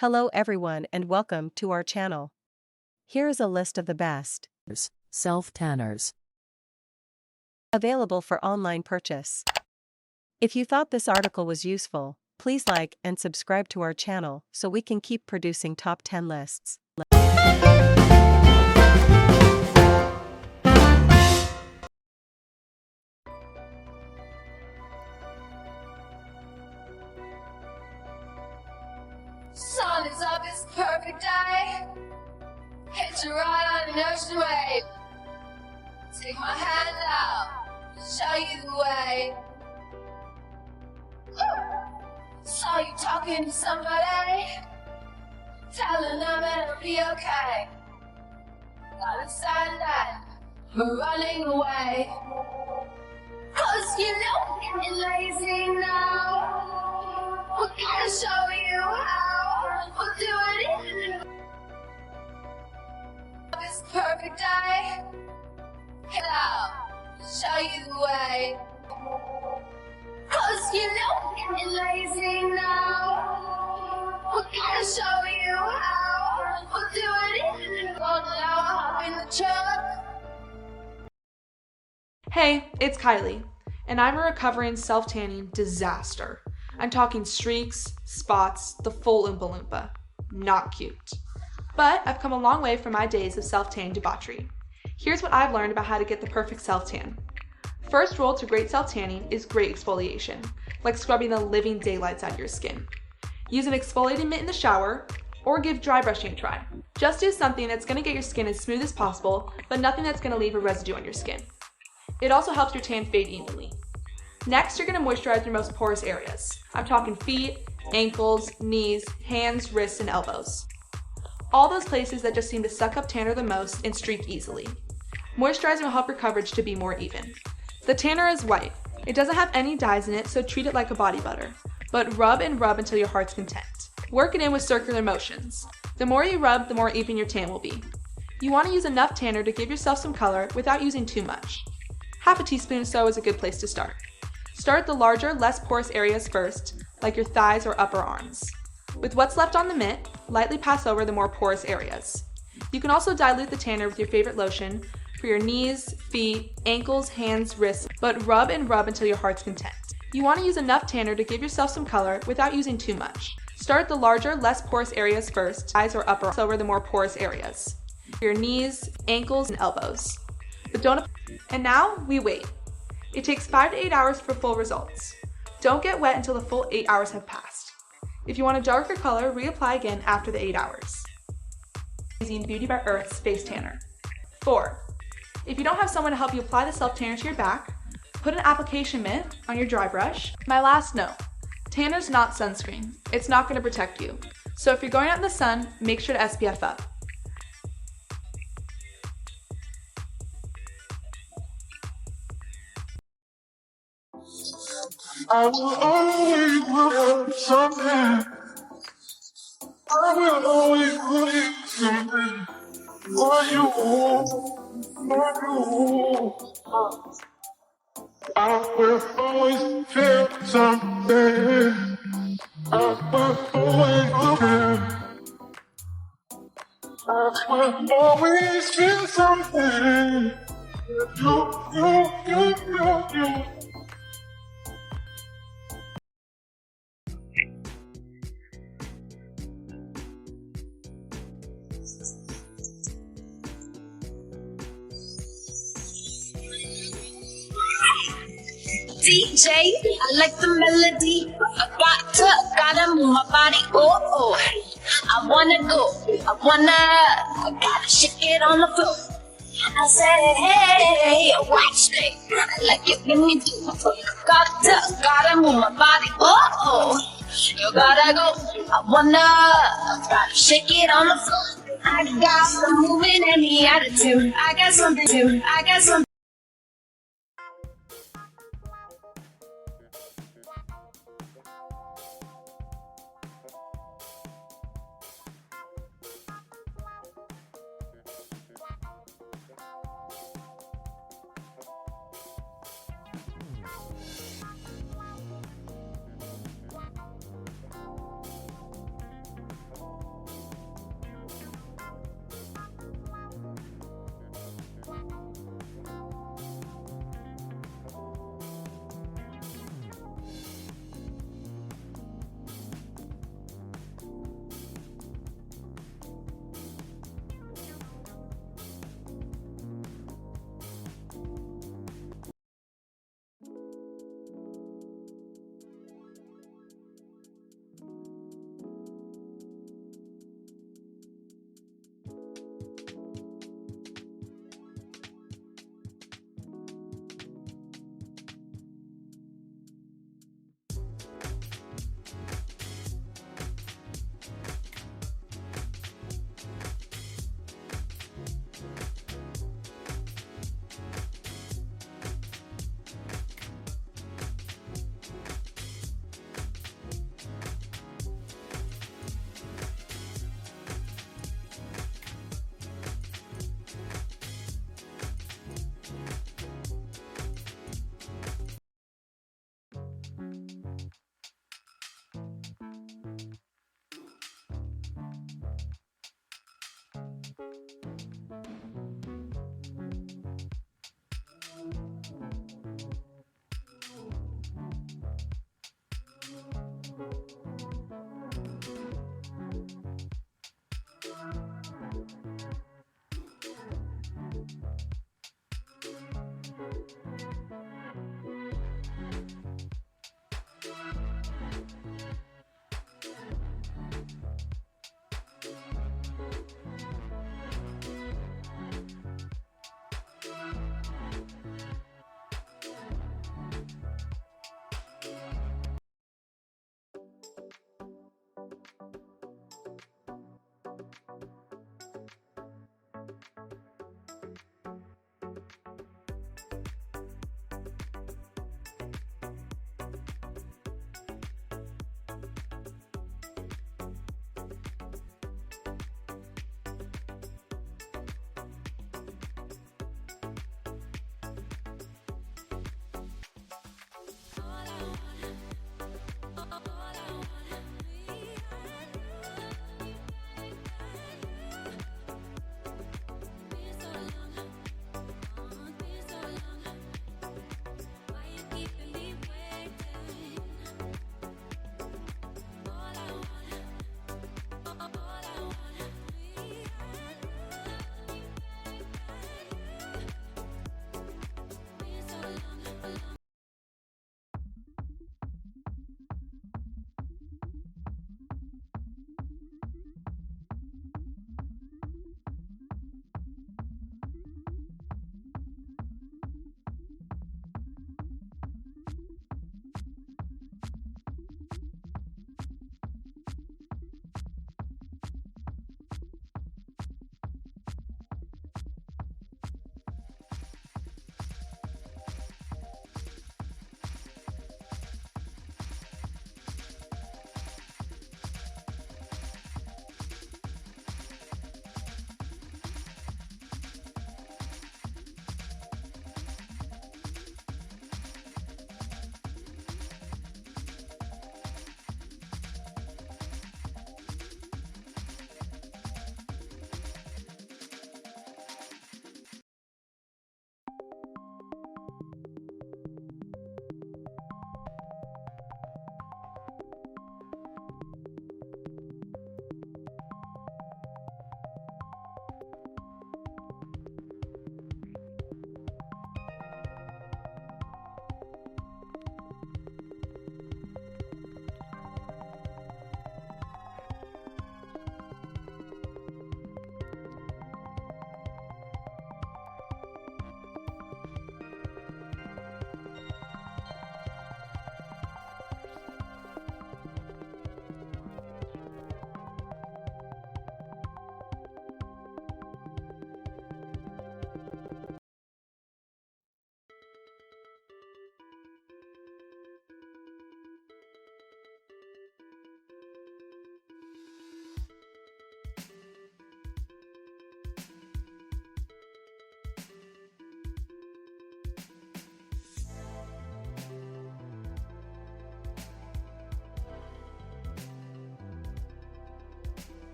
Hello everyone and welcome to our channel. Here is a list of the best self-tanners available for online purchase. If you thought this article was useful, please like and subscribe to our channel so we can keep producing top 10 lists. Sun is up, it's perfect day. Hitch a ride on an ocean wave. Take my hand out, show you the way. Saw you talking to somebody, telling them it'll be okay. Got a sign that we're running away. 'Cause you know we're getting lazy now. We're gonna show you how. We'll do it this perfect day. Get out, show you the way. 'Cause you know we're getting lazy now. We're gonna show you how. We'll do it now. Hop in the truck. Hey, it's Kylie, and I'm a recovering self-tanning disaster. I'm talking streaks, spots, the full Oompa Loompa. Not cute. But I've come a long way from my days of self-tan debauchery. Here's what I've learned about how to get the perfect self-tan. First rule to great self-tanning is great exfoliation, like scrubbing the living daylights out of your skin. Use an exfoliating mitt in the shower, or give dry brushing a try. Just do something that's going to get your skin as smooth as possible, but nothing that's going to leave a residue on your skin. It also helps your tan fade evenly. Next, you're going to moisturize your most porous areas. I'm talking feet, ankles, knees, hands, wrists, and elbows. All those places that just seem to suck up tanner the most and streak easily. Moisturizing will help your coverage to be more even. The tanner is white. It doesn't have any dyes in it, so treat it like a body butter. But rub and rub until your heart's content. Work it in with circular motions. The more you rub, the more even your tan will be. You want to use enough tanner to give yourself some color without using too much. Half a teaspoon or so is a good place to start. Start the larger, less porous areas first, like your thighs or upper arms. With what's left on the mitt, lightly pass over the more porous areas. You can also dilute the tanner with your favorite lotion for your knees, feet, ankles, hands, wrists, but rub and rub until your heart's content. You want to use enough tanner to give yourself some color without using too much. Start the larger, less porous areas first, thighs or upper, over the more porous areas. For your knees, ankles, and elbows. But don't. And now we wait. It takes 5 to 8 hours for full results. Don't get wet until the full 8 hours have passed. If you want a darker color, reapply again after the 8 hours. Using Beauty by Earth's Face Tanner. 4. If you don't have someone to help you apply the self-tanner to your back, put an application mitt on your dry brush. My last note, tanner's not sunscreen. It's not going to protect you. So if you're going out in the sun, make sure to SPF up. I will always put something. I will always put something for you, for you. I will always feel something. I will always feel. I will always feel something. You. DJ, I like the melody. I gotta move my body. Oh, I wanna go. I gotta shake it on the floor. I said, hey, watch me. I like it when you do. Gotta move my body. Oh, you gotta go. I gotta shake it on the floor. I got some moving in the attitude. I got something.